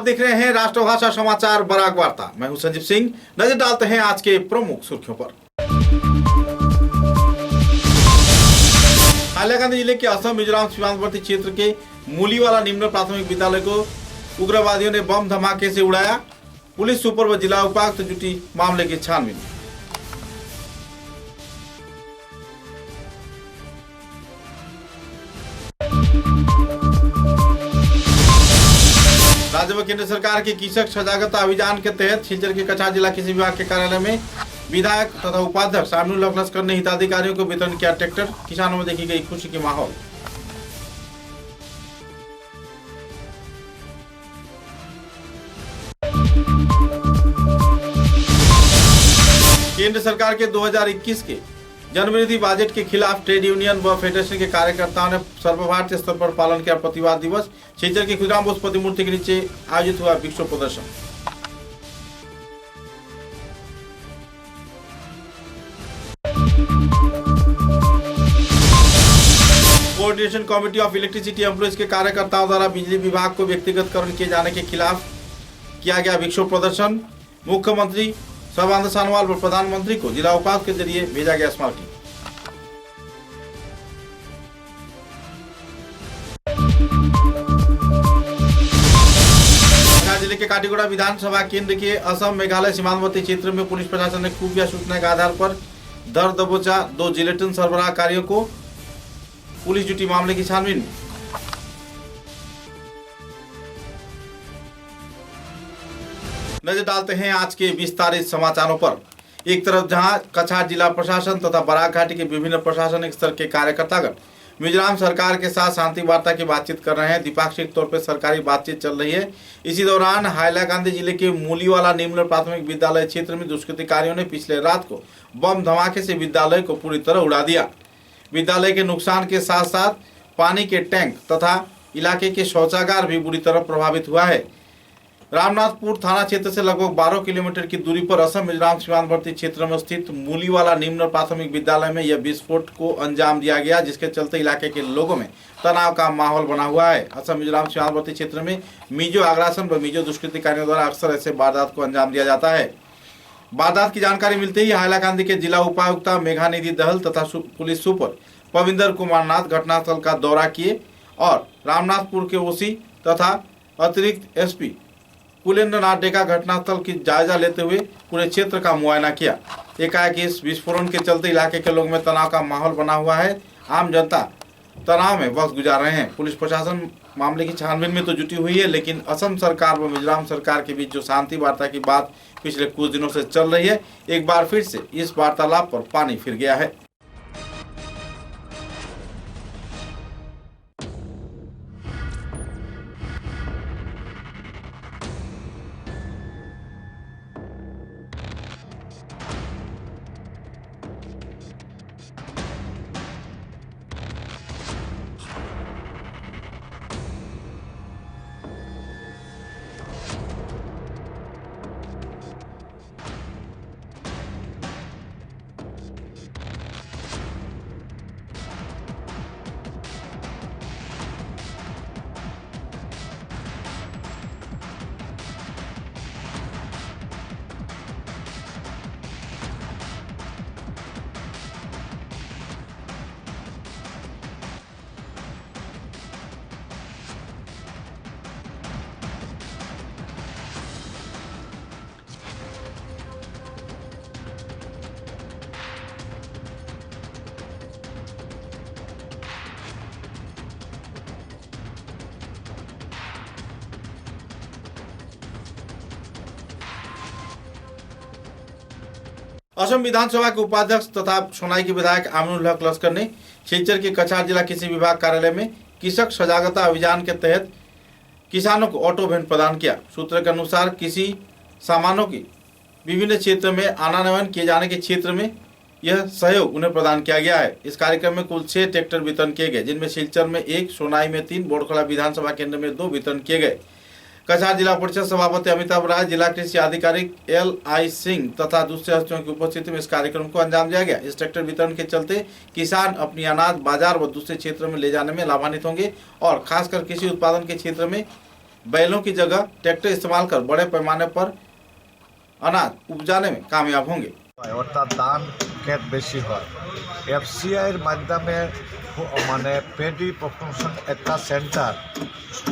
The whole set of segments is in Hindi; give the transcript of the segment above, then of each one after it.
देख रहे हैं राष्ट्रभाषा समाचार बराक वार्ता। मैं हूं संजीव सिंह। नजर डालते हैं आज के प्रमुख सुर्खियों पर। हैलाकांदी जिले के असम मिजोरम सीमांतवर्ती क्षेत्र के मूलीवाला निम्न प्राथमिक विद्यालय को उग्रवादियों ने बम धमाके से उड़ाया। पुलिस सुपर व जिला उपायुक्त जुटी मामले की छानबीन। राज्य व केंद्र सरकार के कृषक सजागता अभियान के तहत सिलचर के कछार जिला कृषि विभाग के कार्यालय में विधायक तथा उपाध्यक्ष आमिनुल हक लस्कर ने हिताधिकारियों को वितरण किया ट्रैक्टर। किसानों में देखी गई खुशी की माहौल। केंद्र सरकार के 2021 के जनविरोधी बजट के खिलाफ ट्रेड यूनियन व फेडरेशन के कार्यकर्ताओं ने सर्वभारतीय स्तर पर पालन किया प्रतिवाद दिवस। सिलचर के खुदराम बोस प्रतिमूर्ति के नीचे आयोजित हुआ विक्षोभ प्रदर्शन। Coordination committee of electricity employees के कार्यकर्ताओं द्वारा बिजली विभाग को व्यक्तिगतकरण किए जाने के खिलाफ किया गया विक्षोभ प्रदर्शन। मुख्यमंत्री सर्बानंद सोनोवाल व प्रधानमंत्री को जिला उपायुक्त के जरिए भेजा गया स्मारकी। जिले के काटीगुड़ा विधानसभा केंद्र के असम मेघालय सीमांतवर्ती क्षेत्र में पुलिस प्रशासन ने खुफिया सूचना के आधार पर दर दबोचा 2 जिलेटिन सरबराहकारियों को। पुलिस जुटी मामले की छानबीन। नजर डालते हैं आज के विस्तारित समाचारों पर। एक तरफ जहां कछार जिला प्रशासन तथा बराक घाटी के विभिन्न प्रशासनिक स्तर के कार्यकर्तागण मिजोरम सरकार के साथ शांति वार्ता की बातचीत कर रहे हैं। द्विपाक्षिक तौर पर सरकारी बातचीत चल रही है। इसी दौरान हैलाकांदी जिले के मूलीवाला निम्न प्राथमिक विद्यालय क्षेत्र में दुष्कृतिकारियों ने पिछले रात को बम धमाके से विद्यालय को पूरी तरह उड़ा दिया। विद्यालय के नुकसान के साथ साथ पानी के टैंक तथा इलाके के शौचागार भी बुरी तरह प्रभावित हुआ है। रामनाथपुर थाना क्षेत्र से लगभग 12 किलोमीटर की दूरी पर असम मिजोरम सीमांतवर्ती क्षेत्र में स्थित मूलीवाला निम्न प्राथमिक विद्यालय में यह विस्फोट को अंजाम दिया गया, जिसके चलते इलाके के लोगों में तनाव का माहौल बना हुआ है। असम मिजोरम सीमांतवर्ती क्षेत्र में मिजो आग्रासन व मिजो दुष्कृतिकारियों द्वारा अक्सर ऐसे वारदात को अंजाम दिया जाता है। वारदात की जानकारी मिलते ही हैलाकांदी के जिला उपायुक्त मेघानिधि दहल तथा पुलिस सुपर पविंदर कुमार नाथ घटनास्थल का दौरा किए और रामनाथपुर के ओसी तथा अतिरिक्त एसपी कुलेंद्र नाथ डेका घटनास्थल की जायजा लेते हुए पूरे क्षेत्र का मुआयना किया। एकाएक इस विस्फोटन के चलते इलाके के लोगों में तनाव का माहौल बना हुआ है। आम जनता तनाव में वक्त गुजार रहे हैं। पुलिस प्रशासन मामले की छानबीन में तो जुटी हुई है, लेकिन असम सरकार व मिजोरम सरकार के बीच जो शांति वार्ता की बात पिछले कुछ दिनों से चल रही है, एक बार फिर से इस वार्तालाप पर पानी फिर गया है। असम विधानसभा के उपाध्यक्ष तथा सोनाई के विधायक आमिनुल हक लस्कर ने सिलचर के कछार जिला कृषि विभाग कार्यालय में कृषक सजागता अभियान के तहत किसानों को ऑटो वैन प्रदान किया। सूत्र के अनुसार कृषि सामानों की विभिन्न क्षेत्र में आनानयन किए जाने के क्षेत्र में यह सहयोग उन्हें प्रदान किया गया है। इस कार्यक्रम में कुल 6 ट्रैक्टर वितरण किए गए, जिनमें सिलचर में 1, सोनाई में 3, बोरखला विधानसभा केंद्र में 2 वितरण किए गए। कछार जिला परिषद सभापति अमिताभ राय, जिला कृषि अधिकारी LI सिंह तथा दूसरे हस्तियों की उपस्थिति में इस कार्यक्रम को अंजाम दिया गया। इस ट्रैक्टर वितरण के चलते किसान अपनी अनाज बाजार व दूसरे क्षेत्र में ले जाने में लाभान्वित होंगे और खासकर कृषि उत्पादन के क्षेत्र में बैलों की जगह ट्रैक्टर इस्तेमाल कर बड़े पैमाने पर अनाज उपजाने में कामयाब होंगे। অর্থাৎ ধান ক্ষেত বেশি হয়। এফসিআইয়ের মাধ্যমে মানে পেডি প্রমোশন একটা সেন্টার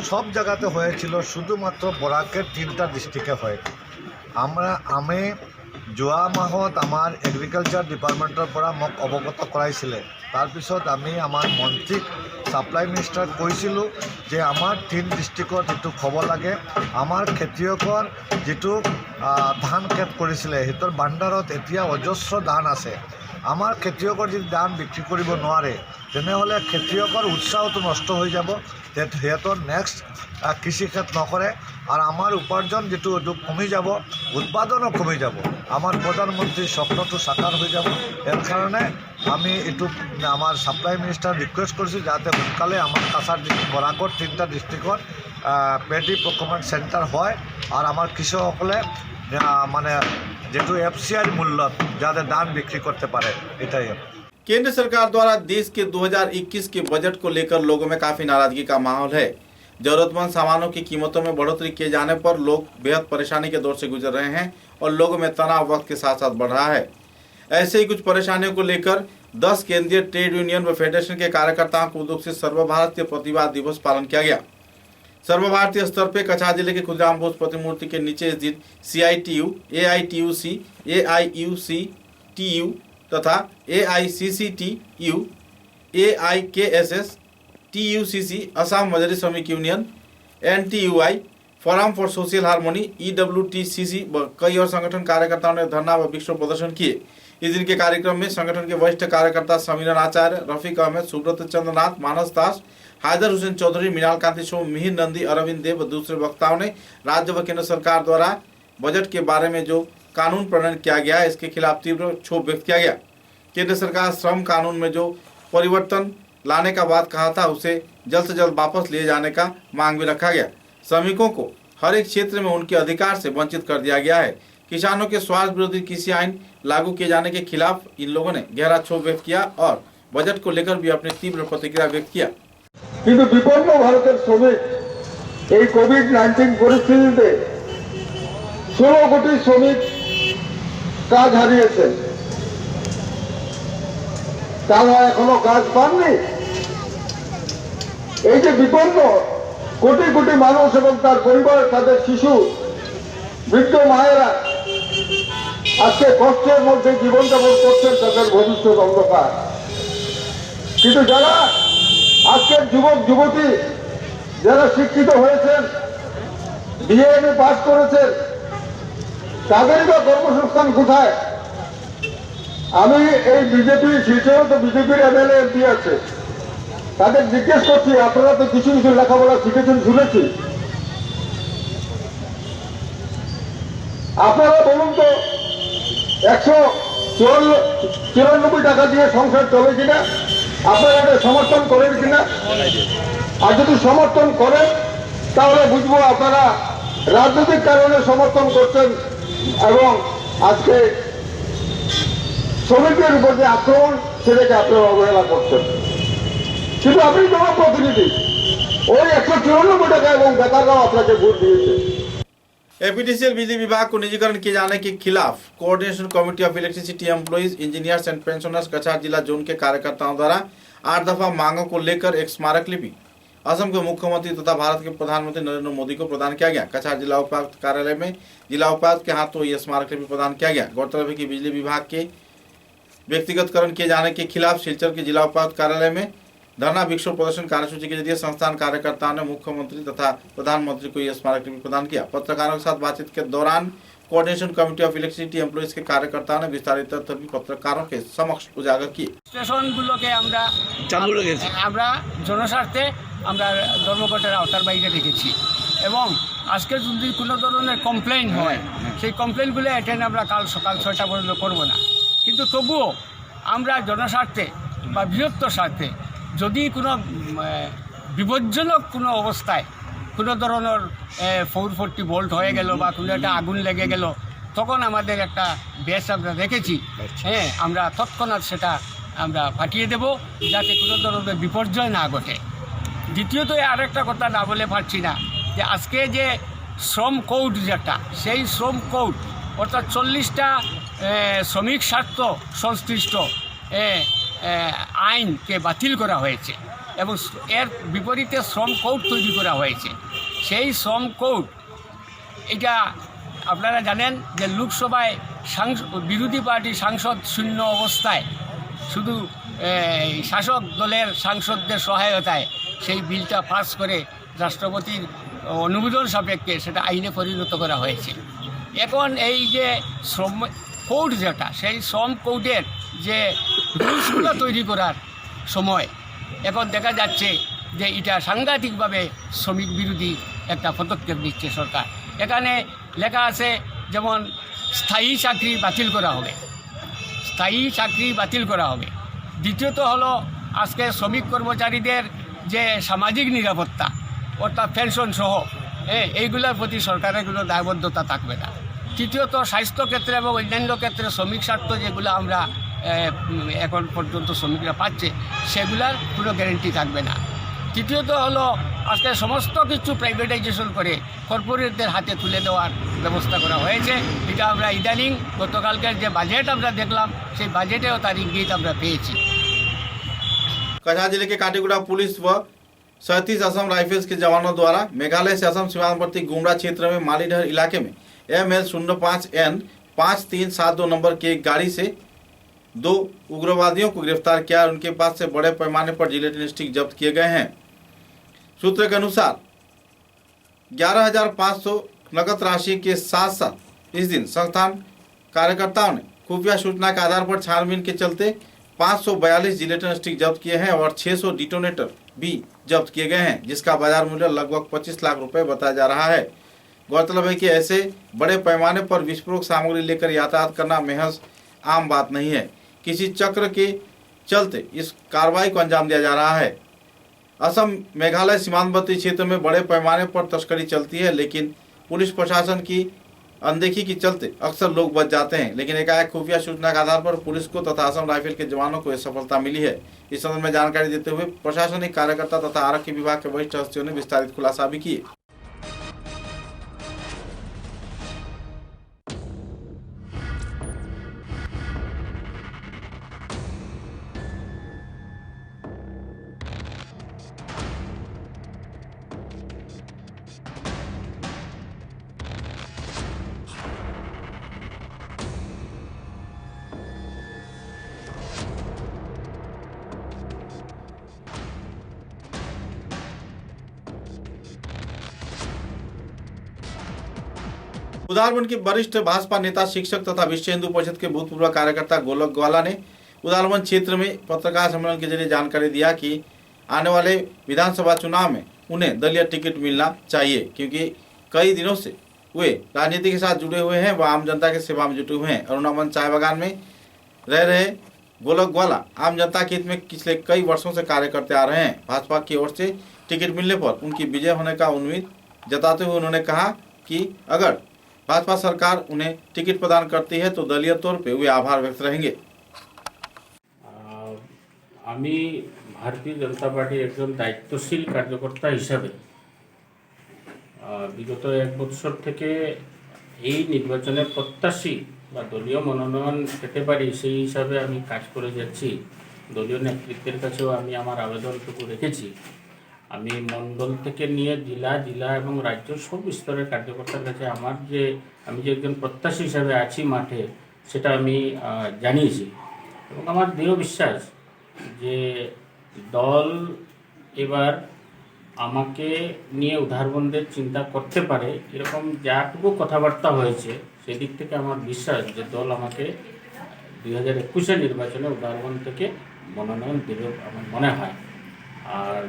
সব জায়গাতে হয়েছিল, শুধুমাত্র বরাকের 3টা ডিস্ট্রিক্টে হয়েছে। আমি যোৱা মাহত আমাৰ এগ্ৰিকালচাৰ ডিপাৰ্টমেণ্টৰ পৰা মোক অৱগত কৰাইছিলে। তাৰপিছত আমি আমাৰ মন্ত্ৰীক ছাপ্লাই মিনিষ্টাৰক কৈছিলোঁ যে আমাৰ 3 ডিষ্ট্ৰিক্টত এইটো হ'ব লাগে। আমাৰ খেতিয়কৰ যিটো ধান খেত কৰিছিলে সিহঁতৰ ভাণ্ডাৰত এতিয়া অজস্ৰ ধান আছে। আমাৰ খেতিয়কৰ যদি ধান বিক্ৰী কৰিব নোৱাৰে তেনেহ'লে খেতিয়কৰ উৎসাহটো নষ্ট হৈ যাব, সিহঁতৰ নেক্সট কৃষিক্ষেত নকৰে আর আমার উপার্জন যেটো কমে যাব, উৎপাদনও কমে যাব, আমার প্রধানমন্ত্রীর স্বপ্নটো সাকার হয়ে যাব। এর কারণে আমি এটু আমার সাপ্লাই মিনিস্টার রিকোয়েস্ট করছি যাতে সোনকালে আমার কাছার বরাকর 3টা ডিস্ট্রিক্টত পেডি প্রকিউরমেন্ট সেন্টার হয় আর আমার কৃষকসকলে মানে যেটো এফসিআই মূল্যত যাতে ধান বিক্রি করতে পারে, এটাই। केंद्र सरकार द्वारा देश के 2021 के बजट को लेकर लोगों में काफी नाराजगी का माहौल है। जरूरतमंद सामानों की कीमतों में बढ़ोतरी किए जाने पर लोग बेहद परेशानी के दौर से गुजर रहे हैं और लोगों में तनाव वक्त के साथ साथ बढ़ रहा है। ऐसे ही कुछ परेशानियों को लेकर 10 केंद्रीय ट्रेड यूनियन व फेडरेशन के कार्यकर्ताओं को उद्योग से सर्वभारतीय प्रतिवाद दिवस पालन किया गया। सर्वभारतीय स्तर पर कछार जिले के खुदराम बोस प्रतिमूर्ति के नीचे इस दिन CITU, AITUC, AIUCTU तथा AICCTU, AIKSS, TUCC, असम मजदूर श्रमिक union, NTUI, forum for social harmony, EWTCC व कई और संगठन कार्यकर्ताओं ने धरना व विक्षोभ प्रदर्शन किए। इस दिन के कार्यक्रम में संगठन के वरिष्ठ कार्यकर्ता समीरन आचार्य, रफीक अहमद, सुब्रत चंद्रनाथ, मानस दास, हैदर हुसैन चौधरी, मृणाल कांति शो, मिहिर नंदी, अरविंद देव व दूसरे वक्ताओं ने राज्य व केंद्र सरकार द्वारा बजट के बारे में जो कानून प्रणयन किया गया है इसके खिलाफ तीव्र क्षोभ व्यक्त किया गया। केंद्र सरकार श्रम कानून में जो परिवर्तन लाने का बात कहा था उसे जल्द से जल्द वापस लिए जाने का मांग भी रखा गया। श्रमिकों को हर एक क्षेत्र में उनके अधिकार से वंचित कर दिया गया है। किसानों के स्वास्थ्य विरोधी कृषि आईन लागू किए जाने के खिलाफ इन लोगों ने गहरा क्षोभ व्यक्त किया और बजट को लेकर भी अपनी तीव्र प्रतिक्रिया व्यक्त किया। কিন্তু বিপন্ন ভারতের শ্রমিক এই কোভিড-19 পরিস্থিতিতে 16 কোটি শ্রমিক কাজ হারিয়েছেন, তারা এখনো কাজ পাননি। এই যে বিপন্ন কোটি কোটি মানুষ এবং তার পরিবার, তাদের শিশু, বৃদ্ধ মায়েরা আজকে কষ্টের মধ্যে জীবনযাপন করছেন, তাদের ভবিষ্যৎ অন্ধকার। কিন্তু যারা আজকের যুবক যুবতী যারা শিক্ষিত হয়েছেন, BA পাস করেছেন, তাদেরই বা কর্মসংস্থান কোথায়? আমি এই বিজেপি শিলচরে তো বিজেপির MLA MP আছে, তাদের জিজ্ঞেস করছি আপনারা তো কিছু কিছু লেখাপড়া শিখেছেন শুনেছি, আপনারা বলুন তো 194 টাকা দিয়ে সংসার চলে কিনা? আপনারা এটা সমর্থন করেন কিনা? আর যদি সমর্থন করেন তাহলে বুঝবো আপনারা রাজনৈতিক কারণে সমর্থন করছেন এবং আজকে শ্রমিকদের উপর যে আক্রমণ সেটাকে আপনারা অবহেলা করছেন। কিন্তু আপনি জনপ্রতিনিধি, ওই 194 টাকা এবং বেকাররাও আপনাকে ভোট দিয়েছে। APTCL बिजली विभाग को निजीकरण किए जाने के खिलाफ coordination committee of electricity employees, engineers and pensioners कछार जिला जोन के कार्यकर्ताओं द्वारा 8 दफा मांगों को लेकर एक स्मारक लिपि असम के मुख्यमंत्री तथा भारत के प्रधानमंत्री नरेंद्र मोदी को प्रदान किया गया। कछार जिला उपायुक्त कार्यालय में जिला उपायुक्त के हाथों यह स्मारक लिपि प्रदान किया गया। गौरतलब है कि बिजली विभाग के व्यक्तिगतकरण किए जाने के खिलाफ सिलचर के जिला उपायुक्त कार्यालय में धरना विक्षोभ प्रदर्शन कार्यसूची के जरिए संस्थान कार्यकर्ताओं ने मुख्यमंत्री तथा प्रधानमंत्री को यह स्मारक लिपि प्रदान किया। पत्रकारों के साथ बातचीत के दौरान coordination committee of electricity employees के कार्यकर्ताओं ने विस्तारित तथ्य भी पत्रकारों के समक्ष उजागर किए। স্টেশনগুলোকে আমরা জনস্বার্থে আমরা ধর্মঘটের আওতার বাইরে রেখেছি এবং আজকে যদি কোনো ধরনের কমপ্লেইন হয় সেই কমপ্লেইনগুলো অ্যাটেন্ড আমরা কাল সকাল 6টা পর্যন্ত করব না। কিন্তু তবুও আমরা জনস্বার্থে বা বৃহত্তর স্বার্থে যদি কোনো বিপজ্জনক কোনো অবস্থায় কোনো ধরনের 440 ভোল্ট হয়ে গেল বা কোনো একটা আগুন লেগে গেল তখন আমাদের একটা ব্যাচ আমরা রেখেছি। হ্যাঁ, আমরা তৎক্ষণাৎ সেটা আমরা পাঠিয়ে দেব যাতে কোনো ধরনের বিপর্যয় না ঘটে। দ্বিতীয়ত আরেকটা কথা না বলে পারছি না, যে আজকে যে শ্রম কোড যেটা, সেই শ্রম কোড অর্থাৎ 40টা শ্রমিক স্বার্থ সংশ্লিষ্ট আইনকে বাতিল করা হয়েছে এবং এর বিপরীতে শ্রম কোড তৈরি করা হয়েছে। সেই শ্রম কোড এটা আপনারা জানেন যে লোকসভায় বিরোধী পার্টি সাংসদ শূন্য অবস্থায় শুধু শাসক দলের সাংসদদের সহায়তায় সেই বিলটা পাস করে রাষ্ট্রপতির অনুমোদন সাপেক্ষে সেটা আইনে পরিণত করা হয়েছে। এখন এই যে শ্রম কোড যেটা, সেই শ্রম কোডের যে রুলসগুলো তৈরি করার সময় এখন দেখা যাচ্ছে যে এটা সাংঘাতিকভাবে শ্রমিক বিরোধী একটা পদক্ষেপ নিচ্ছে সরকার। এখানে লেখা আছে যেমন স্থায়ী চাকরি বাতিল করা হবে, স্থায়ী চাকরি বাতিল করা হবে। দ্বিতীয়ত হলো আজকে শ্রমিক কর্মচারীদের যে সামাজিক নিরাপত্তা অর্থাৎ পেনশন সহ এইগুলোর প্রতি সরকারের কোনো দায়বদ্ধতা থাকবে না। তৃতীয়ত স্বাস্থ্য ক্ষেত্রে এবং অন্যান্য ক্ষেত্রে শ্রমিক স্বার্থ যেগুলো আমরা এখন পর্যন্ত শ্রমিকরা পাচ্ছে সেগুলার কোনো গ্যারেন্টি থাকবে না। তৃতীয়ত হলো আজকে সমস্ত কিছু প্রাইভেটাইজেশন করে কর্পোরেটদের হাতে তুলে দেওয়ার ব্যবস্থা করা হয়েছে। এটা আমরা ইদানিং গতকালকের যে বাজেট আমরা দেখলাম সেই বাজেটেও তার ইঙ্গিত আমরা পেয়েছি। कछार जिले के काटीगुड़ा पुलिस व 37 असम राइफल्स के जवानों द्वारा मेघालय से असम सीमावर्ती गुमरा क्षेत्र में मालीडहर इलाके में ML05N 5372 नंबर की एक गाड़ी से 2 उग्रवादियों को गिरफ्तार किया और उनके पास से बड़े पैमाने पर जिलेटिन स्टिक जब्त किए गए हैं। सूत्र के अनुसार 11,500 नकद राशि के साथ साथ इस दिन संस्थान कार्यकर्ताओं ने खुफिया सूचना के आधार पर छानबीन के चलते 542 जिलेटिन स्टिक जब्त किए हैं और 600 डिटोनेटर भी जब्त किए गए हैं, जिसका बाजार मूल्य लगभग 25 लाख रुपए बताया जा रहा है। गौरतलब है कि ऐसे बड़े पैमाने पर विस्फोटक सामग्री लेकर यातायात करना महज आम बात नहीं है। किसी चक्र के चलते इस कार्रवाई को अंजाम दिया जा रहा है। असम मेघालय सीमांतवर्ती क्षेत्र में बड़े पैमाने पर तस्करी चलती है, लेकिन पुलिस प्रशासन की अनदेखी के चलते अक्सर लोग बच जाते हैं। लेकिन एकाएक खुफिया सूचना के आधार पर पुलिस को तथा असम राइफल के जवानों को यह सफलता मिली है। इस संबंध में जानकारी देते हुए प्रशासनिक कार्यकर्ता तथा आरक्षी विभाग के वरिष्ठ हस्तियों ने विस्तारित खुलासा भी किए। उदालबन के वरिष्ठ भाजपा नेता, शिक्षक तथा विश्व हिंदू परिषद के भूतपूर्व कार्यकर्ता गोलक ग्वाला ने उदालबन क्षेत्र में पत्रकार सम्मेलन के जरिए जानकारी दिया कि आने वाले विधानसभा चुनाव में उन्हें दलीय टिकट मिलना चाहिए, क्योंकि कई दिनों से वे राजनीति के साथ जुड़े हुए हैं व आम जनता की सेवा में जुटे हुए हैं। अरुणावन चाय बागान में रह रहे गोलक ग्वाला आम जनता के हित में पिछले कई वर्षों से कार्य करते आ रहे हैं। भाजपा की ओर से टिकट मिलने पर उनकी विजय होने का उम्मीद जताते हुए उन्होंने कहा कि अगर भाजपा सरकार उन्हें टिकट प्रदान करती है तो दलीय तौर पे वे आभार व्यक्त रहेंगे। আমি ভারতীয় জনতা পার্টির একজন দায়িত্বশীল কার্যকর্তা হিসাবে বিগত এক বছর থেকে এই নির্বাচনের প্রত্যাশী বা দলীয় মনোনয়ন পেতে পারি সেই হিসাবে আমি কাজ করে যাচ্ছি। দলীয় নেতৃত্বের কাছেও আমি আমার আবেদনটুকু রেখেছি। আমি মণ্ডল থেকে নিয়ে জেলা এবং রাজ্য সব স্তরের কার্যকর্তার কাছে আমি যে একজন প্রত্যাশী হিসাবে আছি মাঠে, সেটা আমি জানিয়েছি এবং আমার দৃঢ় বিশ্বাস যে দল এবার আমাকে নিয়ে উদারবন্দের চিন্তা করতে পারে। এরকম যাটুকু কথাবার্তা হয়েছে সেদিক থেকে আমার বিশ্বাস যে দল আমাকে 2021 নির্বাচনে উদারবন থেকে মনোনয়ন দেবে আমার মনে হয়। আর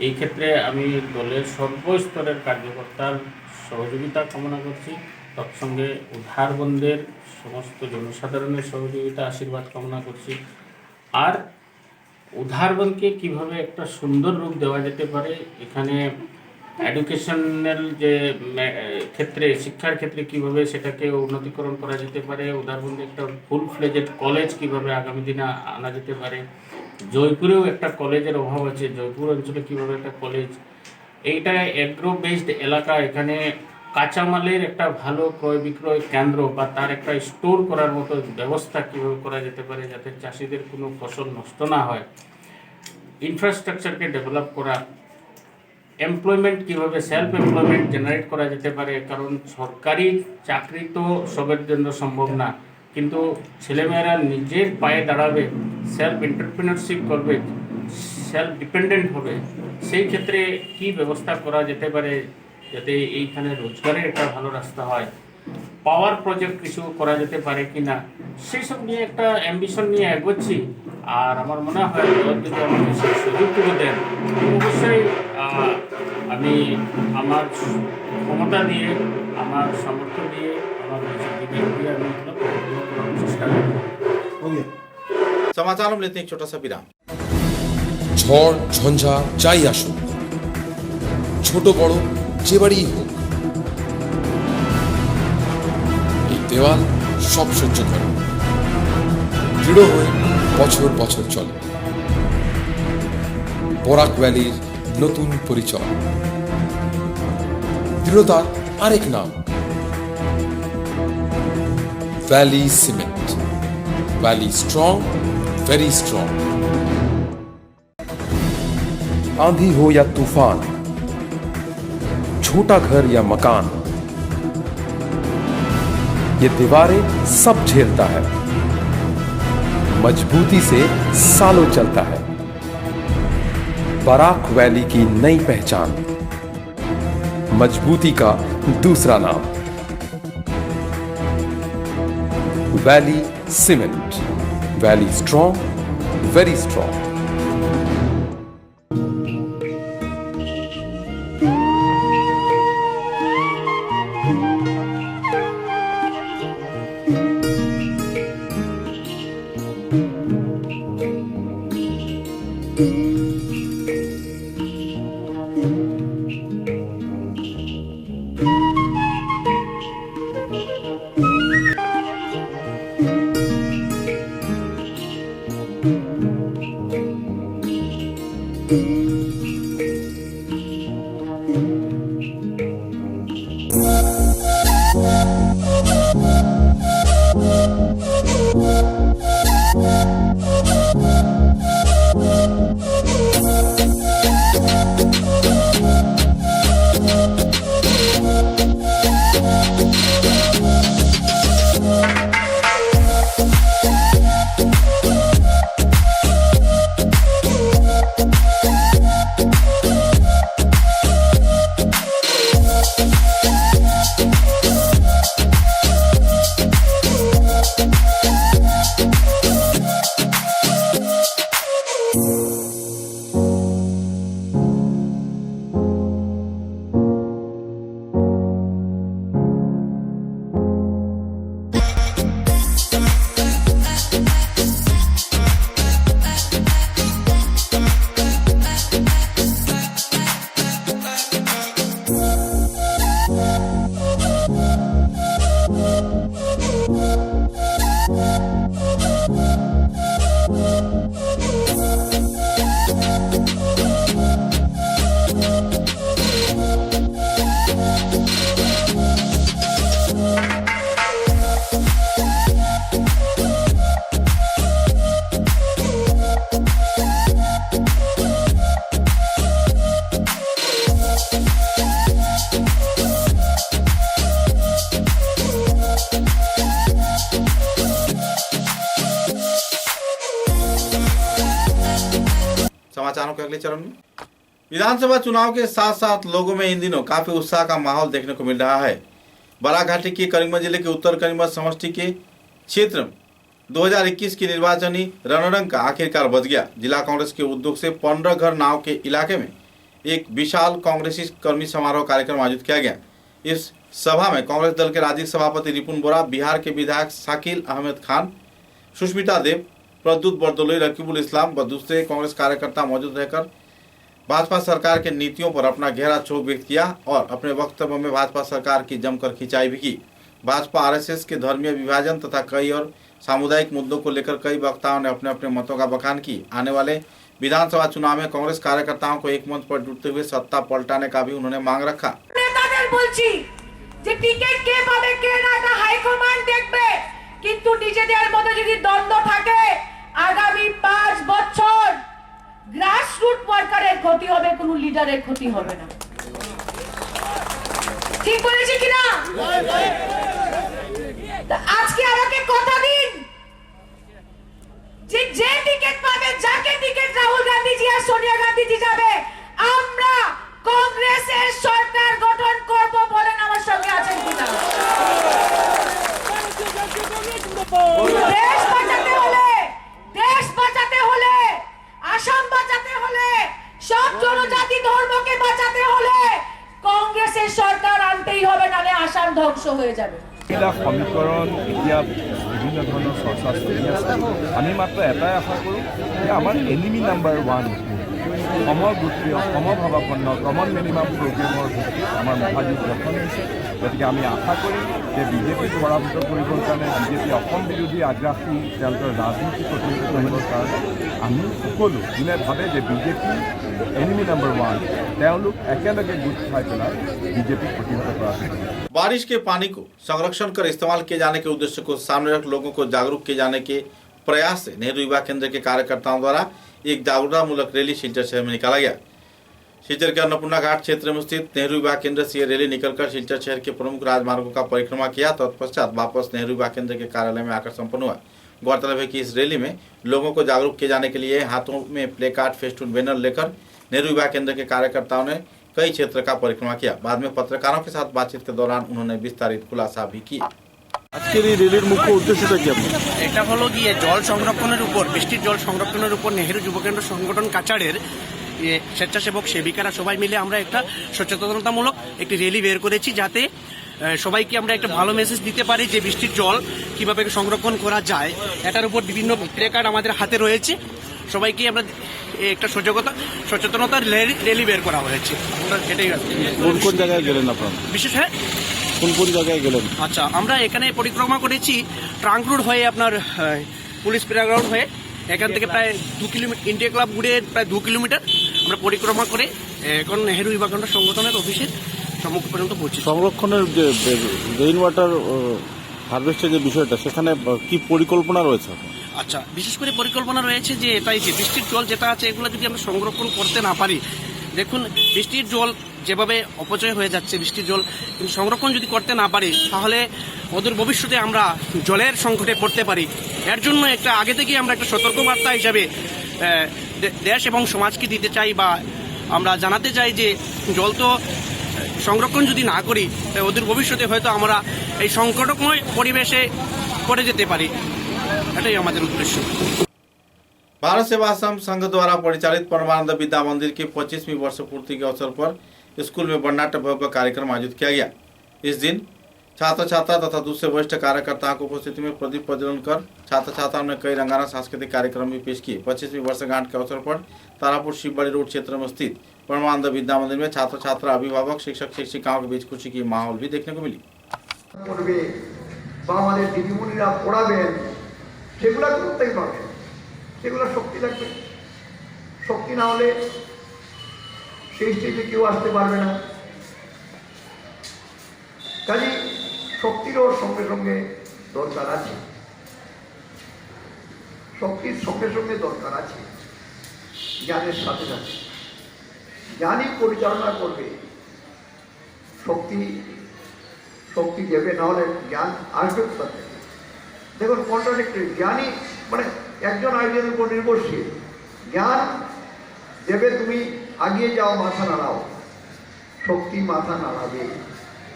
এই ক্ষেত্রে আমি দলের সর্বস্তরের কার্যকর্তার সহযোগিতা কামনা করছি, তৎসঙ্গে উদারবন্দের সমস্ত জনসাধারণের সহযোগিতা আশীর্বাদ কামনা করছি। আর উদারবনকে কিভাবে একটা সুন্দর রূপ দেওয়া যেতে পারে, এখানে এডুকেশনাল যে ক্ষেত্রে শিক্ষার ক্ষেত্রে কিভাবে সেটাকে উন্নতিকরণ করা যেতে পারে, উদারবন্দে একটা ফুল ফ্লেজেড কলেজ কিভাবে আগামী দিনে আনা যেতে পারে। জয়পুরেও একটা কলেজের অভাব আছে, জয়পুর অঞ্চলে কীভাবে একটা কলেজ এইটা এগ্রো বেসড এলাকা, এখানে কাঁচামালের একটা ভালো ক্রয় বিক্রয় কেন্দ্র বা তার একটা স্টোর করার মতো ব্যবস্থা কীভাবে করা যেতে পারে যাতে চাষিদের কোনো ফসল নষ্ট না হয়, ইনফ্রাস্ট্রাকচারকে ডেভেলপ করা, এমপ্লয়মেন্ট কীভাবে সেলফ এমপ্লয়মেন্ট জেনারেট করা যেতে পারে, কারণ সরকারি চাকরি তো সবের জন্য সম্ভব না, কিন্তু ছেলেমেয়েরা নিজের পায়ে দাঁড়াবে, সেলফ এন্টারপ্রেনারশিপ করবে, সেলফ ডিপেন্ডেন্ট হবে, সেই ক্ষেত্রে কি ব্যবস্থা করা যেতে পারে যাতে এইখানে রোজগারের একটা ভালো রাস্তা হয়, পাওয়ার প্রজেক্ট কিছু করা যেতে পারে কি না, সেই সব নিয়ে একটা অ্যাম্বিশন নিয়ে এগোচ্ছি। আর আমার মনে হয় যদি আমাকে সেই সুযোগটুকু দেন, অবশ্যই আমি আমার ক্ষমতা দিয়ে, আমার সামর্থ্য দিয়ে, আমার বিবেক দিয়ে আমি চেষ্টা করব। समाचारों में लेते हैं एक छोटा सा विराम। ঝড় ঝঞ্ঝা যাই আসুক, ছোট বড় যে বাড়িই হোক, এই দেওয়াল সব সহ্য করে, দৃঢ় হয়ে বছর বছর চলে। বরাক ভ্যালির নতুন পরিচয়, দৃঢ়তার আরেক নাম valley cement. Valley strong, very strong. आंधी हो या तूफान, छोटा घर या मकान, ये दीवारें सब झेलता है, मजबूती से सालों चलता है। बराक वैली की नई पहचान, मजबूती का दूसरा नाम valley cement. Valley strong, very strong. समाचारों के अगले चरण में विधानसभा चुनाव के साथ साथ लोगों में इन दिनों काफी उत्साह का माहौल देखने को मिल रहा है। बराक घाटी के करीमगंज जिले के उत्तर करीमगंज समष्टि के क्षेत्र में 2021 की निर्वाचनी रणरंग का आखिरकार बज गया। जिला कांग्रेस के उद्योग से 15 घर नाव के इलाके में एक विशाल कांग्रेसी कर्मी समारोह कार्यक्रम आयोजित किया गया। इस सभा में कांग्रेस दल के राज्य सभापति रिपुन बोरा, बिहार के विधायक शाकिल अहमद खान, सुष्मिता देव, प्रद्युत बरदोलोई, रकीबुल इस्लाम व दूसरे कांग्रेस कार्यकर्ता मौजूद रहकर भाजपा सरकार के नीतियों पर अपना गहरा क्षोभ व्यक्त किया और अपने वक्तव्य में भाजपा सरकार की जमकर खिंचाई भी की। भाजपा आरएसएस के धर्मीय विभाजन तथा कई और सामुदायिक मुद्दों को लेकर कई वक्ताओं ने अपने अपने मतों का बखान की। आने वाले विधानसभा चुनाव में कांग्रेस कार्यकर्ताओं को एक मंच पर जुटते हुए सत्ता पलटाने का भी उन्होंने मांग रखा। নেতাদের বলছি যে টিকিট কে পাবে কে না তা হাইকমান্ড দেখবে, কিন্তু নিজেদের মধ্যে যদি দ্বন্দ্ব থাকে আগামী 5 বছর গ্রাসরুট ওয়ার্কারের ক্ষতি হবে, কোনো লিডারের ক্ষতি হবে না। ঠিক বলেছি কিনা? আজকে আমাকে কথা দিন যে যে টিকিট পাবে, যাকে টিকিট রাহুল গান্ধীজি আর সোনিয়া গান্ধীজি যাবে, আমরা কংগ্রেসের সরকার গঠন করব। বলেন আমার সঙ্গে আছেন কিনা? দেশ বাঁচাতে হলে আসাম বাঁচাতে হলে সব জনজাতি ধর্মকে বাঁচাতে হলে কংগ্রেসের সরকার আনতেই হবে, নালে আসাম ধ্বংস হয়ে যাবে। এইবিলাক সমীকৰণ এতিয়া বিভিন্ন ধৰণৰ চৰ্চা চলি আছে। আমি মাত্ৰ এটাই আশা কৰোঁ যে আমাৰ এনিমি নাম্বাৰ 1 সমগোত্ৰীয় সমভাৱাপন্ন কমন মিনিমাম প্ৰগ্ৰেমৰ ভিত্তিত আমাৰ মহাযুঁজ গঠন হৈছে। গতিকে আমি আশা কৰিম যে বিজেপিক পৰাভূত কৰিবৰ কাৰণে, বিজেপি অসম বিৰোধী আগ্ৰাসী তেওঁলোকৰ ৰাজনীতি প্ৰতিহত কৰিবৰ কাৰণে আমি সকলো যোনে ভাবে যে বিজেপি এনিমি নাম্বাৰ 1 তেওঁলোক একেলগে গোট খাই পেলাই বিজেপিক প্ৰতিহত কৰা। बारिश के पानी को संरक्षण कर इस्तेमाल किए जाने के उद्देश्य को सामने रख लोगों को जागरूक किए जाने के प्रयास से नेहरू युवा केंद्र के कार्यकर्ताओं द्वारा एक जागरूकतामूलक रैली सिलचर शहर में निकाला गया। सिलचर के अन्नपूर्णा घाट क्षेत्र में स्थित नेहरू युवा केंद्र से रैली निकलकर सिलचर शहर के प्रमुख राजमार्गों का परिक्रमा किया। तत्पश्चात वापस नेहरू युवा केंद्र के कार्यालय में आकर संपन्न हुआ। गौरतलब है कि इस रैली में लोगों को जागरूक किए जाने के लिए हाथों में प्ले कार्ड, फेस्टून, बैनर लेकर नेहरू युवा केंद्र के कार्यकर्ताओं ने कई क्षेत्र का परिक्रमा किया। बाद में पत्रकारों के साथ बातचीत के दौरान उन्होंने विस्तारित खुलासा भी किया। আজকের এই রেলির মুখ্য উদ্দেশ্যটা কি আপনার? এটা হলো গিয়ে জল সংরক্ষণের উপর, বৃষ্টির জল সংরক্ষণের উপর নেহেরু যুবকেন্দ্র সংগঠন কাছাড়ের স্বেচ্ছাসেবক সেবিকারা সবাই মিলে আমরা একটা সচেতনতামূলক একটি র্যালি বের করেছি, যাতে সবাইকে আমরা একটা ভালো মেসেজ দিতে পারি যে বৃষ্টির জল কিভাবে সংরক্ষণ করা যায়। এটার উপর বিভিন্ন প্লে কার্ড আমাদের হাতে রয়েছে। সবাইকে আমরা একটা সচেতনতার র্যালি বের করা হয়েছে। এটাই কোন কোন জায়গায় গেলেন আপনারা? বিশেষ কোন কোন জায়গায় গেলেন? আচ্ছা, আমরা এখানে পরিক্রমা করেছি ট্রাঙ্ক রোড হয়ে আপনার পুলিশ প্লেগ্রাউন্ড হয়ে, এখান থেকে প্রায় 2 কিলোমিটার, ইন্ডিয়া ক্লাব ঘুরে প্রায় 2 কিলোমিটার আমরা পরিক্রমা করে এখন নেহেরু যুবা কেন্দ্র সংগঠনের অফিসের সম্মুখ পর্যন্ত পৌঁছি। সংরক্ষণের যে রেইন ওয়াটার হারভেস্টের যে বিষয়টা, সেখানে কি পরিকল্পনা রয়েছে? আচ্ছা, বিশেষ করে পরিকল্পনা রয়েছে যে এটাই যে বৃষ্টির জল যেটা আছে এগুলো যদি আমরা সংরক্ষণ করতে না পারি, দেখুন বৃষ্টির জল যেভাবে অপচয় হয়ে যাচ্ছে, বৃষ্টির জল কিন্তু সংরক্ষণ যদি করতে না পারি তাহলে অদূর ভবিষ্যতে আমরা জলের সংকটে পড়তে পারি। এর জন্য একটা আগে থেকেই আমরা একটা সতর্কবার্তা হিসাবে দেশ এবং সমাজকে দিতে চাই, বা আমরা জানাতে চাই যে জল তো সংরক্ষণ যদি না করি অদূর ভবিষ্যতে হয়তো আমরা এই সংকটময় পরিবেশে পড়ে যেতে পারি। এটাই আমাদের উদ্দেশ্য। भारत सेवा आश्रम संघ द्वारा परिचालित परमानंद विद्या मंदिर की 25वीं वर्ष पूर्ति के अवसर पर स्कूल में वर्णाढ्य भव्य कार्यक्रम आयोजित किया गया। इस दिन छात्र छात्रा तथा दूसरे वरिष्ठ कार्यकर्ताओं की उपस्थिति में प्रदीप प्रज्वलन कर छात्र छात्राओं ने कई रंगारंग सांस्कृतिक कार्यक्रम भी पेश किए। 25वीं वर्षगांठ के अवसर पर तारापुर शिवबाड़ी रोड क्षेत्र में स्थित परमानंद विद्या मंदिर में छात्र छात्रा, अभिभावक, शिक्षक शिक्षिकाओं के बीच खुशी की माहौल भी देखने को मिली। সেগুলো শক্তি লাগবে, শক্তি না হলে সেই স্টেজে কেউ আসতে পারবে না। কাজে শক্তিরও সঙ্গে সঙ্গে দরকার আছে, শক্তির সঙ্গে সঙ্গে দরকার আছে জ্ঞানের সাথে সাথে। জ্ঞানই পরিচালনা করবে, শক্তি শক্তি দেবে, না হলে জ্ঞান আসবে কোথা থেকে? দেখুন কন্ট্রাডিক্টরি, জ্ঞানী মানে একজন আইডিয়ার উপর নির্ভরশীল। জ্ঞান দেবে, তুমি আগিয়ে যাও, মাথা নাড়াও, শক্তি মাথা নাড়াবে।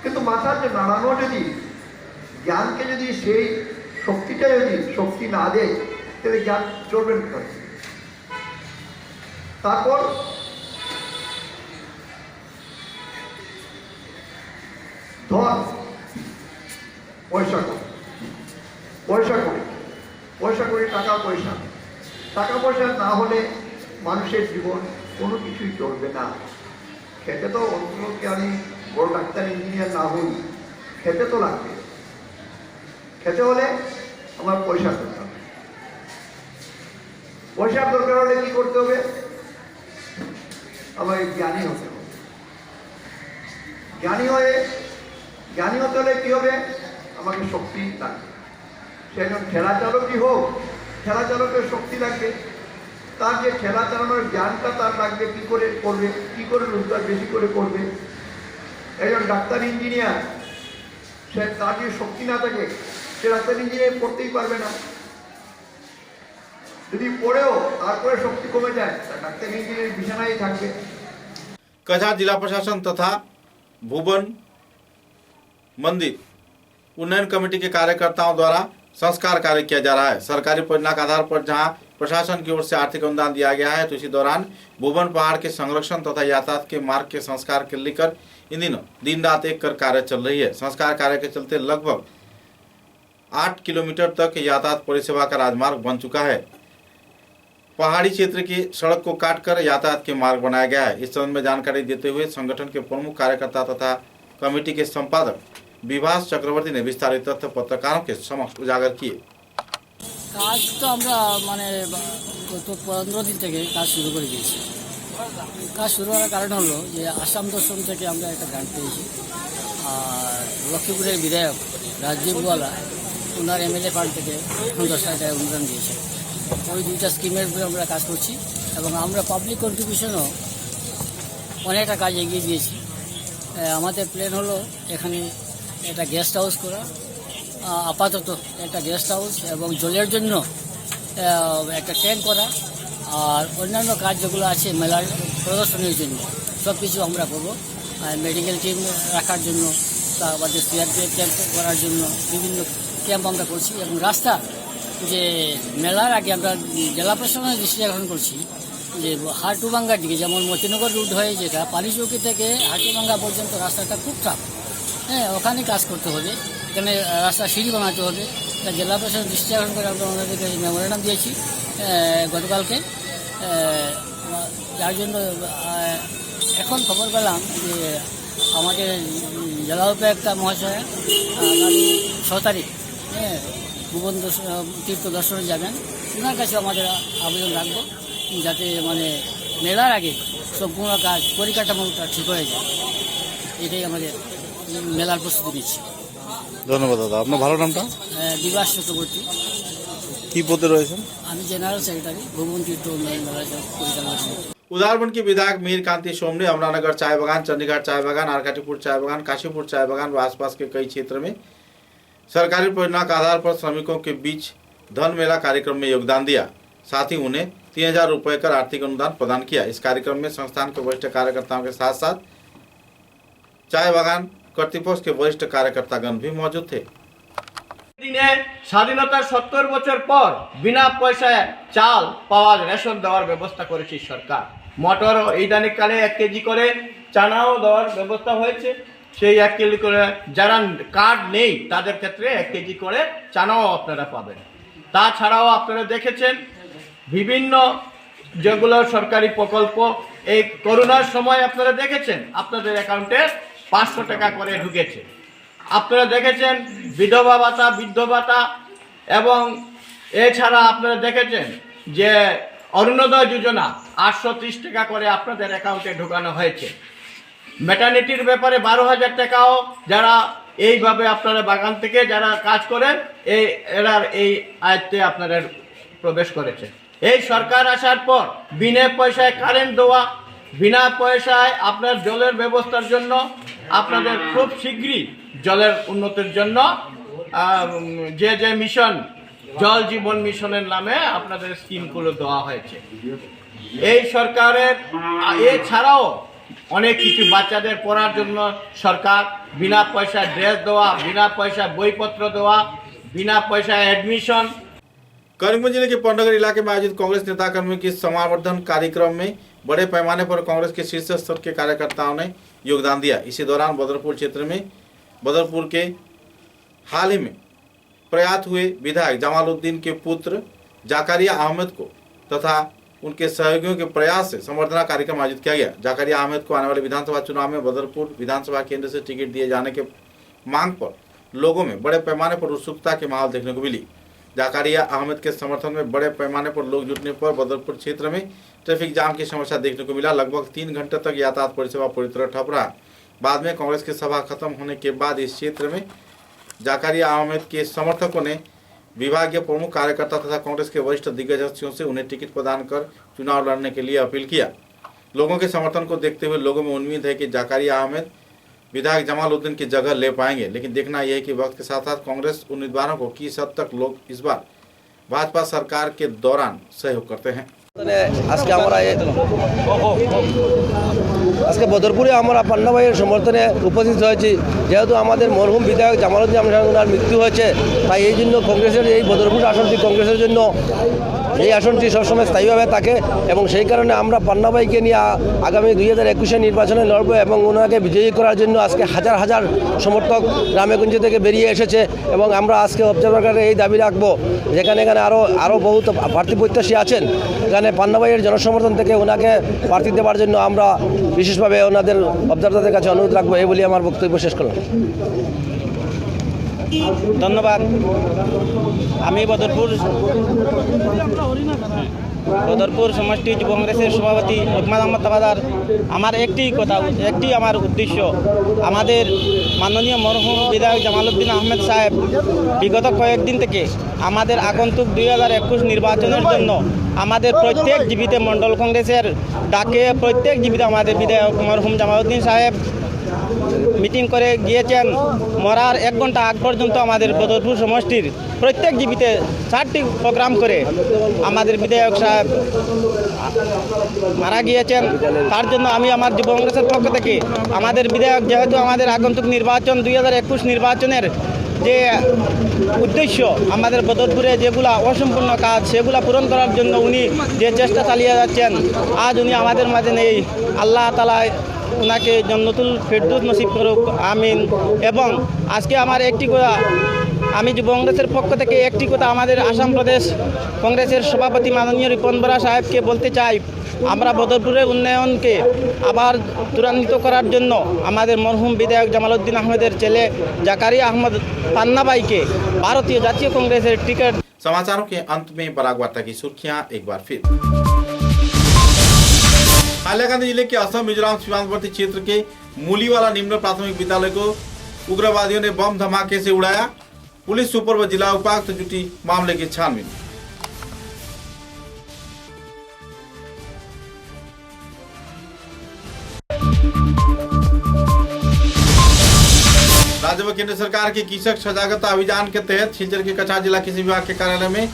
কিন্তু মাথা যে নাড়ানো যদি জ্ঞানকে যদি সেই শক্তিটা যদি শক্তি না দেয় তাহলে জ্ঞান চলবে না। তারপর ধন, পয়সা করে টাকা পয়সা, টাকা পয়সা না হলে মানুষের জীবন কোনো কিছুই চলবে না। খেতে তো অন্তত আমি বড় ডাক্তার ইঞ্জিনিয়ার না হই, খেতে তো লাগবে। খেতে হলে আমার পয়সা দরকার। পয়সার দরকার হলে কি করতে হবে? আমাকে জ্ঞানী হতে হবে। জ্ঞানী হতে হলে কি হবে? আমাকে শক্তি লাগবে। সে একজন ঠেলা চালকই হোক, ঠেলা চালকের শক্তি লাগবে। তার যে ঠেলা চালানোর জ্ঞানটা তার লাগবে, কি করে করবে, কি করে রোজগার বেশি করে করবে। একজন ডাক্তার ইঞ্জিনিয়ার, সে তার যে শক্তি না থাকে, সে ডাক্তার ইঞ্জিনিয়ার পড়তেই পারবে না। যদি পড়েও তারপরে শক্তি কমে যায়, তার ডাক্তার ইঞ্জিনিয়ার বিছানায় থাকবে। कछार जिला प्रशासन तथा भुवन मंदिर उन्नयन कमेटी के कार्यकर्ताओं द्वारा संस्कार कार्य किया जा रहा है। सरकारी परियोजना के आधार पर जहां प्रशासन की ओर से आर्थिक अनुदान दिया गया है, तो इसी दौरान भुवन पहाड़ के संरक्षण तथा यातायात के मार्ग के संस्कार के लेकर इन दिनों दिन रात एक कर कार्य चल रही है। संस्कार कार्य के चलते लगभग 8 किलोमीटर तक यातायात परिसेवा का राजमार्ग बन चुका है। पहाड़ी क्षेत्र की सड़क को काटकर यातायात के मार्ग बनाया गया है। इस संबंध में जानकारी देते हुए संगठन के प्रमुख कार्यकर्ता तथा कमेटी के संपादक विभास चक्रवर्ती ने विस्तारित तथ्य पत्रकारों के समक्ष उजागर किए। কাজ তো আমরা মানে গত 15 দিন থেকে কাজ শুরু করে দিয়েছি। কাজ শুরু হওয়ার কারণ হলো যে আসাম দর্শন থেকে আমরা একটা গ্রান্ট পেয়েছি, আর লক্ষ্মীপুরের বিধায়ক রাজীব ওয়ালা ওনার এমএলএ ফান্ড থেকে 10,000 টাকা অনুদান দিয়েছে। ওই দুইটা স্কিমের উপরে আমরা কাজ করছি এবং আমরা পাবলিক কন্ট্রিবিউশনও অনেকটা কাজ এগিয়ে দিয়েছি। আমাদের প্ল্যান হলো এখানে একটা গেস্ট হাউস করা, আপাতত একটা গেস্ট হাউস এবং জলের জন্য একটা ট্যাঙ্ক করা, আর অন্যান্য কাজ যেগুলো আছে মেলার প্রদর্শনীর জন্য সব কিছু আমরা করবো। মেডিকেল টিম রাখার জন্য, আমাদের সিআরপিএফ ক্যাম্প করার জন্য বিভিন্ন ক্যাম্প আমরা করছি। এবং রাস্তা যে মেলার আগে আমরা জেলা প্রশাসনের দৃষ্টি আকর্ষণ করছি যে হাটুভাঙ্গার দিকে, যেমন মতিনগর রুট হয়ে যেটা পালিচৌকি থেকে হাটুভাঙ্গা পর্যন্ত রাস্তাটা খুব টাফ, ওখানে কাজ করতে হবে, এখানে রাস্তা সিঁড়ি বানাতে হবে। তা জেলা প্রশাসনের দৃষ্টি আকর্ষণ করে আমরা ওনাদেরকে মেমোরেন্ডাম দিয়েছি গতকালকে, যার জন্য এখন খবর পেলাম যে আমাদের জেলা উপায়ুক্ত মহাশয় আগামী 6 তারিখ ভুবন তীর্থ দর্শনে যাবেন। ওনার কাছে আমাদের আবেদন রাখবো যাতে মানে মেলার আগে সম্পূর্ণ কাজ পরিকাঠামোটা ঠিক হয়ে যায়। এটাই আমাদের মেলার প্রস্তুতি নিচ্ছি। ধন্যবাদ দাদা। আপনার ভালো নামটা? বিভাস চক্রবর্তী। কি পদে রয়েছেন? আমি জেনারেল सेक्रेटरी भुवन तीर्थ उन्नयन मेला परिचालना समिति। उदारबन के विधायक मीर कांति सोम ने अमरानगर चाय बागान, चंडीगढ़ चाय बागान, आरकाटीपुर चाय बागान, काशीपुर चाय बागान व आसपास के कई क्षेत्र में सरकारी परियोजना के आधार पर श्रमिकों के बीच धन मेला कार्यक्रम में योगदान दिया। साथ ही उन्हें 3,000 रुपये कर आर्थिक अनुदान प्रदान किया। इस कार्यक्रम में संस्थान के वरिष्ठ कार्यकर्ताओं के साथ साथ चाय बागान कर्तृपक्ष के वरिष्ठ कार्यकर्तागण भी मौजूद थे। দিনে স্বাধীনতার 70 বছর পর বিনা পয়সায় চাল পাওয়া, রেশন দেওয়ার ব্যবস্থা করেছে সরকার। মটরও ইদানিংকালে 1 কেজি করে, চানাও দেওয়ার ব্যবস্থা হয়েছে। সেই 1 কেজি করে যারা কার্ড নেই তাদের ক্ষেত্রে 1 কেজি করে চানাও আপনারা পাবেন। তাছাড়াও আপনারা দেখেছেন বিভিন্ন যেগুলো সরকারি প্রকল্প এই করোনার সময় আপনারা দেখেছেন আপনাদের অ্যাকাউন্টে 500 টাকা করে ঢুকেছে। আপনারা দেখেছেন বিধবা ভাতা, বৃদ্ধ ভাতা এবং এছাড়া আপনারা দেখেছেন যে অরুণোদয় যোজনা 830 টাকা করে আপনাদের অ্যাকাউন্টে ঢোকানো হয়েছে। ম্যাটারনিটির ব্যাপারে 12,000 টাকাও যারা এইভাবে আপনারা বাগান থেকে যারা কাজ করেন এরার এই আয়ত্তে আপনাদের প্রবেশ করেছে। এই সরকার আসার পর বিনা পয়সায় কারেন্ট দেওয়া, বিনা পয়সায় আপনার জলের ব্যবস্থার জন্য আপনাদের খুব শীঘ্রই জলের উন্নতির জন্য যে মিশন জল জীবন মিশনের নামে আপনাদের স্কিমগুলো দেওয়া হয়েছে। এই সরকারের এছাড়াও অনেক কিছু বাচ্চাদের পড়ার জন্য সরকার বিনা পয়সায় ড্রেস দেওয়া, বিনা পয়সায় বইপত্র দেওয়া, বিনা পয়সায় एडमिशन। करीमगंज जिले के पंडगर इलाके में आयोजित कांग्रेस नेता कर्मियों की समावर्धन कार्यक्रम में बड़े पैमाने पर कांग्रेस के शीर्ष स्तर के कार्यकर्ताओं ने योगदान दिया। इसी दौरान बदरपुर क्षेत्र में बदरपुर के हाल ही में प्रयात हुए विधायक जमालुद्दीन के पुत्र जाकारिया अहमद को तथा उनके सहयोगियों के प्रयास से संवर्धना कार्यक्रम आयोजित किया गया। जाकारिया अहमद को आने वाले विधानसभा चुनाव में बदरपुर विधानसभा केंद्र से टिकट दिए जाने के मांग पर लोगों में बड़े पैमाने पर उत्सुकता के माहौल देखने को मिली। जाकारिया अहमद के समर्थन में बड़े पैमाने पर लोग जुटने पर बदरपुर क्षेत्र में ट्रैफिक जाम की समस्या देखने को मिला। लगभग 3 घंटे तक यातायात परिसेवा पूरी तरह ठप रहा। बाद में कांग्रेस की सभा खत्म होने के बाद इस क्षेत्र में जाकारिया अहमद के समर्थकों ने विभागीय प्रमुख कार्यकर्ता तथा कांग्रेस के वरिष्ठ दिग्गज हस्तियों से उन्हें टिकट प्रदान कर चुनाव लड़ने के लिए अपील किया। लोगों के समर्थन को देखते हुए लोगों में उम्मीद है कि जाकारिया अहमद विधायक जमालुद्दीन की जगह ले पाएंगे, लेकिन देखना यह है कि वक्त के साथ साथ कांग्रेस उम्मीदवारों को किस हद तक लोग इस बार भाजपा सरकार के दौरान सहयोग करते हैं। আজকে বদরপুরে আমরা পান্না ভাইয়ের সমর্থনে উপস্থিত হয়েছি। যেহেতু আমাদের মরহুম বিধায়ক জামালউদ্দিন আহমেদের মৃত্যু হয়েছে, তাই এই জন্য কংগ্রেসের এই বদরপুর আসনটি কংগ্রেসের জন্য এই আসনটি সবসময় স্থায়ীভাবে থাকে এবং সেই কারণে আমরা পান্না ভাইকে নিয়ে আগামী 2021 নির্বাচনে লড়বো এবং ওনাকে বিজয়ী করার জন্য আজকে হাজার হাজার সমর্থক গ্রামেগঞ্জ থেকে বেরিয়ে এসেছে এবং আমরা আজকে অবজারভারে এই দাবি রাখবো যেখানে এখানে আরও বহুত প্রার্থী প্রত্যাশী আছেন, এখানে পান্না ভাইয়ের জনসমর্থন থেকে ওনাকে প্রার্থী দেওয়ার জন্য আমরা বিশেষভাবে ওনাদের অবজারভারদের কাছে অনুরোধ রাখবো। এই বলে আমার বক্তব্য শেষ করলাম। ধন্যবাদ। আমি বদরপুর সমষ্টি যুব কংগ্রেসের সভাপতি ইকমাল আহমদ তাবাদার। আমার একটি আমার উদ্দেশ্য, আমাদের মাননীয় মরহুম বিধায়ক জামালউদ্দিন আহমেদ সাহেব বিগত কয়েকদিন থেকে আমাদের আগন্তুক 2021 নির্বাচনের জন্য আমাদের প্রত্যেক জীবিত মণ্ডল কংগ্রেসের ডাকে প্রত্যেক জীবিত আমাদের বিধায়ক মরহুম জামালউদ্দিন সাহেব মিটিং করে গিয়েছেন। মরার 1 ঘন্টা আগ পর্যন্ত আমাদের বদরপুর সমষ্টির প্রত্যেক জীবিতে 4টি প্রোগ্রাম করে আমাদের বিধায়ক সাহেব মারা গিয়েছেন। তার জন্য আমি আমার যুব কংগ্রেসের পক্ষ থেকে আমাদের বিধায়ক, যেহেতু আমাদের আগন্তুক নির্বাচন 2021 নির্বাচনের যে উদ্দেশ্য আমাদের বদরপুরে যেগুলা অসম্পূর্ণ কাজ সেগুলা পূরণ করার জন্য উনি যে চেষ্টা চালিয়ে যাচ্ছেন, আজ উনি আমাদের মাঝে নেই। আল্লাহ তাআলা ওনাকে জান্নাতুল ফেরদৌস নসিব করুক, আমিন। এবং আজকে আমার একটি কথা, আমি যুব কংগ্রেসের পক্ষ থেকে একটি কথা আমাদের আসাম প্রদেশ কংগ্রেসের সভাপতি মাননীয় রিপন বরা সাহেবকে বলতে চাই, আমরা বদরপুরের উন্নয়নকে আবার ত্বরান্বিত করার জন্য আমাদের মরহুম বিধায়ক জামালউদ্দিন আহমেদের ছেলে জাকারিয়া আহমদ পান্না भाईকে भारतीय जातीय कांग्रेस टिकट। समाचारों के अंत में पराग वार्ता की सुर्खियां एक बार फिर। हाइलाकांदी जिले के असम मिजोरम सीमांतवर्ती क्षेत्र के मूलीवाला निम्न प्राथमिक विद्यालय को उग्रवादियों ने बम धमाके से उड़ाया। पुलिस सुपर व जिला उपायुक्त जुटी मामले की छानबीन। राज्य व केंद्र सरकार के कृषक सजागता अभियान के तहत सिलचर के कछार जिला कृषि विभाग के कार्यालय में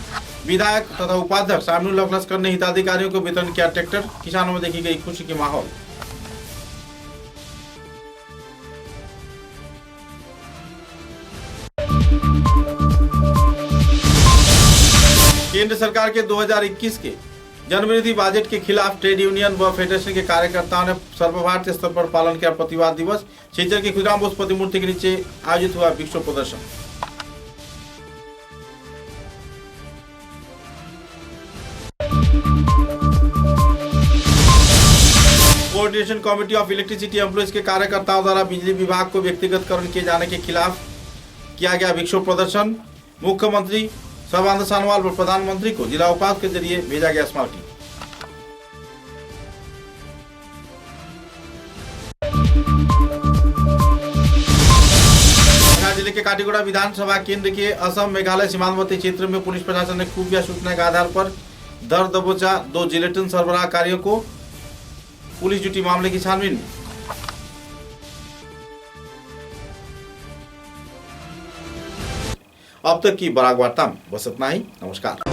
विधायक तथा उपाध्यक्ष शामिल लश्कर ने हिताधिकारियों को वितरण किया ट्रैक्टर। किसानों में देखी गई खुशी की माहौल। केंद्र सरकार के 2021 के जनविरोधी बजट के खिलाफ ट्रेड यूनियन व फेडरेशन के कार्यकर्ताओं ने सर्वभारतीय स्तर पर पालन किया प्रतिवाद दिवस। सिलचर के खुदराम बोस प्रतिमूर्ति के नीचे आयोजित हुआ विक्षोभ प्रदर्शन। Coordination committee of electricity employees के कार्यकर्ताओं द्वारा बिजली विभाग को व्यक्तिगतकरण किए जाने के खिलाफ किया गया विक्षोभ प्रदर्शन। मुख्यमंत्री सर्बानंद सोनोवाल व प्रधानमंत्री को जिला उपायुक्त के जरिए भेजा गया स्मारकी। जिले के काटीगुड़ा विधानसभा केंद्र के असम मेघालय सीमांतवर्ती क्षेत्र में पुलिस प्रशासन ने खुफिया सूचना के आधार पर दर दबोचा 2 जिलेटिन सरबराहकारियों को। पुलिस जुटी मामले की छानबीन। अब तक की बराग वार्ता में बस इतना ही। नमस्कार।